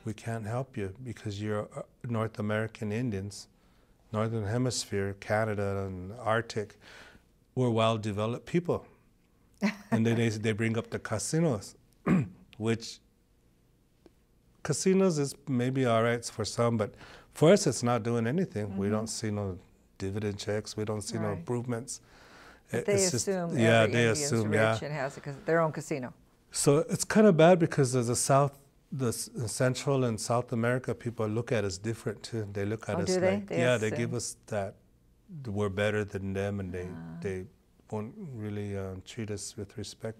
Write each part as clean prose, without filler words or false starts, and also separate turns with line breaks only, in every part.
we can't help you because you're North American Indians, Northern Hemisphere, Canada and Arctic. We're well-developed people. And then they bring up the casinos, which casinos is maybe all right for some, but for us it's not doing anything. We don't see no dividend checks. We don't see no improvements.
But they assume every Indian's rich and has their own casino.
So it's kind of bad because the Central and South America people look at us different too. They look at us
do
like,
they
they give us that we're better than them, and they won't really treat us with respect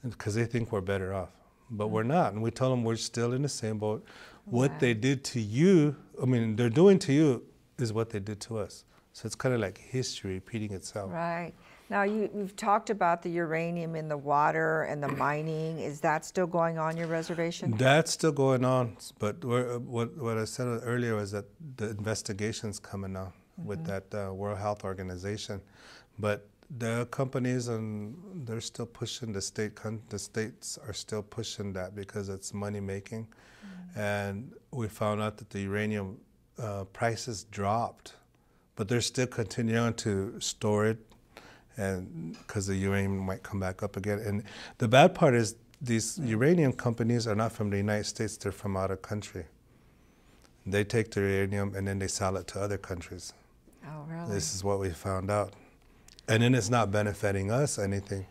because they think we're better off. But we're not, and we tell them we're still in the same boat. What they did to you, I mean, they're doing to you is what they did to us. So it's kind of like history repeating itself.
Right. Now, you've talked about the uranium in the water and the mining. Is that still going on your reservation?
That's still going on, but what I said earlier was that the investigation's coming on with that World Health Organization. But the companies, they're still pushing, the states are still pushing that because it's money-making. And we found out that the uranium prices dropped, but they're still continuing to store it, and because the uranium might come back up again. And the bad part is these uranium companies are not from the United States, they're from out of country. They take the uranium and then they sell it to other countries.
Oh, really?
This is what we found out. And then it's not benefiting us anything.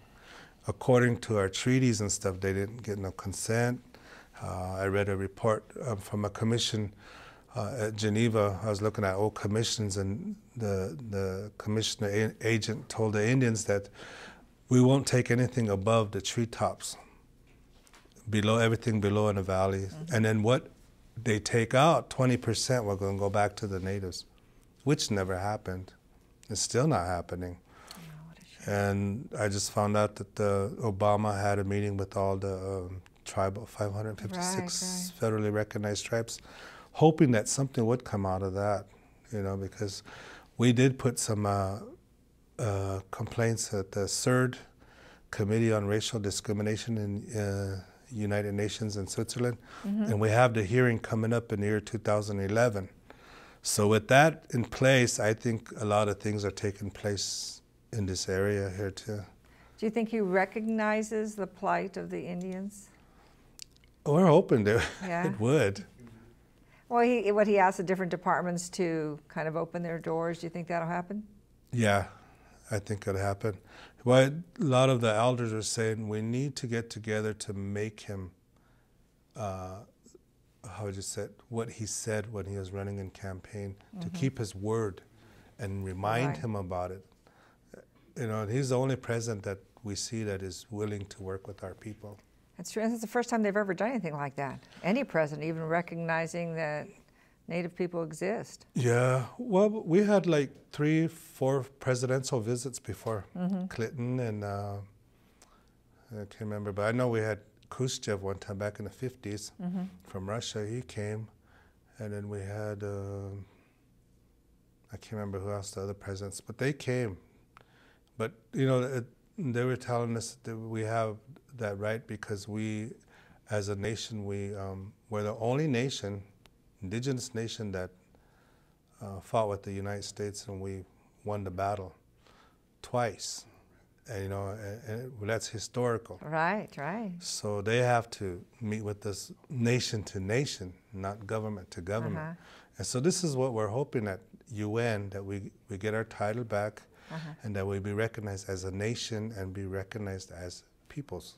According to our treaties and stuff, they didn't get no consent. I read a report from a commission at Geneva. I was looking at old commissions, and the commissioner agent told the Indians that we won't take anything above the treetops, everything below in the valley. And then what they take out, 20%, we're going to go back to the natives, which never happened. It's still not happening. And I just found out that Obama had a meeting with all the tribal 556 federally recognized tribes, hoping that something would come out of that, because we did put some complaints at the CERD, Committee on Racial Discrimination in United Nations in Switzerland, and we have the hearing coming up in the year 2011. So with that in place, I think a lot of things are taking place in this area here too.
Do you think he recognizes the plight of the Indians?
We're hoping that it would.
Well, he asked the different departments to kind of open their doors. Do you think that'll happen? Yeah,
I think it'll happen. Well, a lot of the elders are saying we need to get together to make him, how would you say it, what he said when he was running in campaign, to keep his word and remind him about it. He's the only president that we see that is willing to work with our people.
That's true. That's the first time they've ever done anything like that. Any president, even recognizing that Native people exist.
Yeah. Well, we had like 3-4 presidential visits before. Clinton and I can't remember, but I know we had Khrushchev one time back in the 50s from Russia. He came, and then we had I can't remember who else, the other presidents, but they came. But, they were telling us that we have that right because we, as a nation, we're the only nation, indigenous nation, that fought with the United States, and we won the battle twice. And, and that's historical.
Right.
So they have to meet with us nation to nation, not government to government. And so this is what we're hoping at UN, that we get our title back, and that we be recognized as a nation and be recognized as peoples,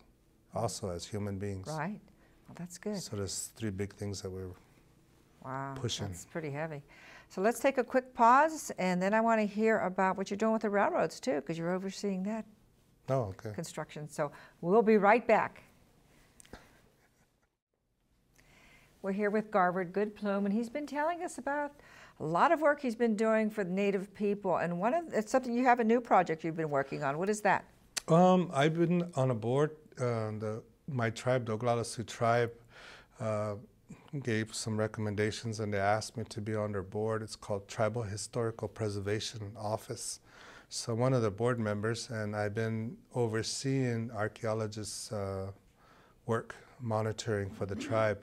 also as human beings.
Right. Well, that's good.
So there's 3 big things that we're pushing.
That's pretty heavy. So let's take a quick pause, and then I want to hear about what you're doing with the railroads too, because you're overseeing that construction. So we'll be right back. We're here with Garvard Good Plume, and he's been telling us about a lot of work he's been doing for the Native people, and it's something, you have a new project you've been working on. What is that?
I've been on a board. My tribe, the Oglala Sioux tribe, gave some recommendations, and they asked me to be on their board. It's called Tribal Historical Preservation Office. So I'm one of the board members, and I've been overseeing archaeologists' work, monitoring for the tribe.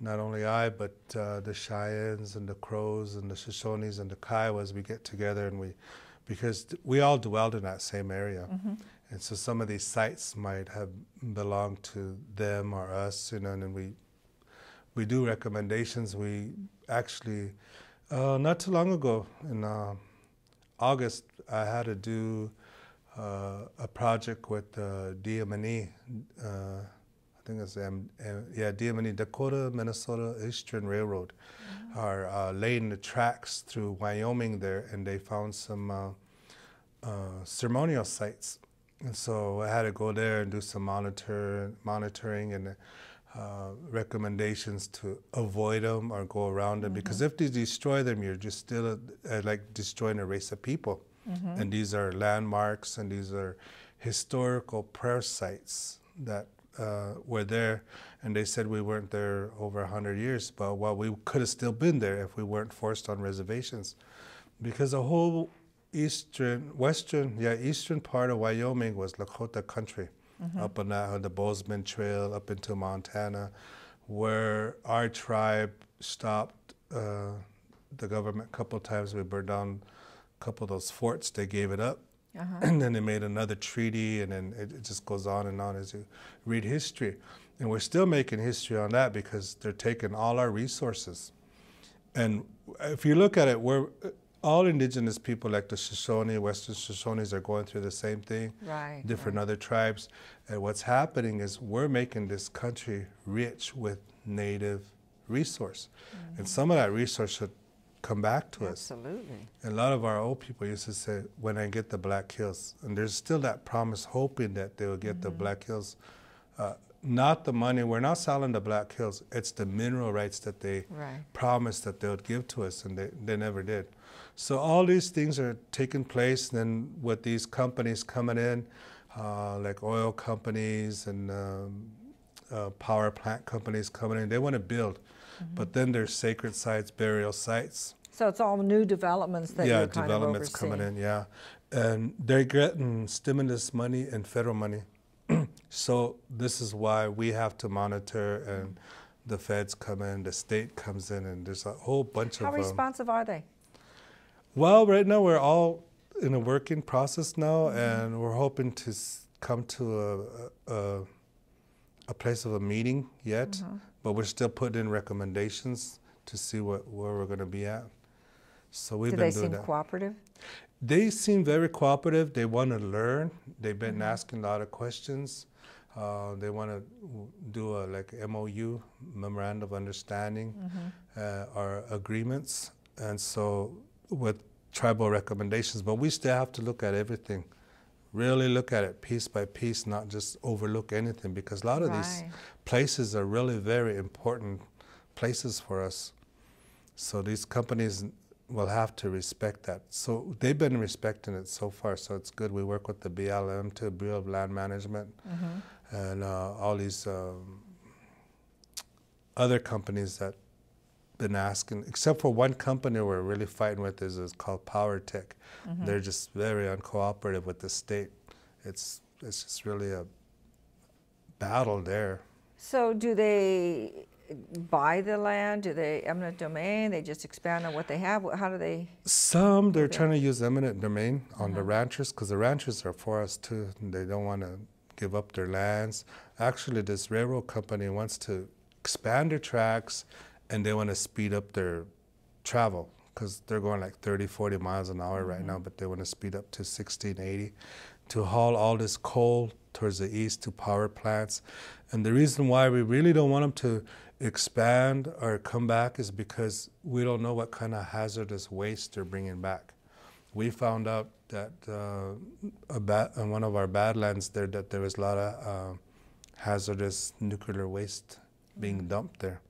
not only I, but the Cheyennes and the Crows and the Shoshones and the Kiowas, we get together and because we all dwelled in that same area. And so some of these sites might have belonged to them or us, you know, and then we do recommendations. We actually, not too long ago, in August, I had to do a project with DMNE, I think it's DMNE, Dakota, Minnesota Eastern Railroad, are laying the tracks through Wyoming there, and they found some ceremonial sites. And so I had to go there and do some monitoring and recommendations to avoid them or go around them. Because if they destroy them, you're just still like destroying a race of people. And these are landmarks and these are historical prayer sites that were there. And they said we weren't there over 100 years, but well, we could have still been there if we weren't forced on reservations. Because the whole eastern part of Wyoming was Lakota country, up on the Bozeman Trail, up into Montana, where our tribe stopped the government a couple of times. We burned down a couple of those forts. They gave it up, and then they made another treaty, and then it just goes on and on as you read history. And we're still making history on that because they're taking all our resources. And if you look at it, all Indigenous people like the Shoshone, Western Shoshones are going through the same thing, different other tribes. And what's happening is we're making this country rich with native resource. And some of that resource should come back to us.
Absolutely.
And a lot of our old people used to say, when I get the Black Hills, and there's still that promise, hoping that they will get the Black Hills. Not the money, we're not selling the Black Hills, it's the mineral rights that they promised that they would give to us, and they never did. So all these things are taking place, and then with these companies coming in, like oil companies and power plant companies coming in, they want to build, but then there's sacred sites, burial sites.
So it's all new developments that you're kind of overseeing.
Coming in, and they're getting stimulus money and federal money. So this is why we have to monitor, and the feds come in, the state comes in, and there's a whole bunch of...
How responsive are they?
Well, right now we're all in a working process now, and we're hoping to come to a place of a meeting yet, but we're still putting in recommendations to see where we're going to be at. So we've been doing that.
Do they seem cooperative?
They seem very cooperative. They want to learn. They've been asking a lot of questions. They want to do a MOU, Memorandum of Understanding, or agreements. And so with tribal recommendations, but we still have to look at everything. Really look at it piece by piece, not just overlook anything, because a lot of these places are really very important places for us. So these companies will have to respect that. So they've been respecting it so far, so it's good. We work with the BLM too, Bureau of Land Management, and all these other companies that been asking, except for one company we're really fighting with is called Power Tech. They're just very uncooperative with the state. It's just really a battle there.
So do they buy the land? Do they eminent domain? They just expand on what they have? How do they?
Some they're trying to use eminent domain on the ranchers, because the ranchers are for us too, and they don't want to give up their lands. Actually, this railroad company wants to expand their tracks, and they want to speed up their travel, because they're going like 30, 40 miles an hour right now, but they want to speed up to 60 and 80 to haul all this coal towards the east to power plants. And the reason why we really don't want them to expand or come back is because we don't know what kind of hazardous waste they're bringing back. We found out that on one of our badlands there, that there was a lot of hazardous nuclear waste being dumped there.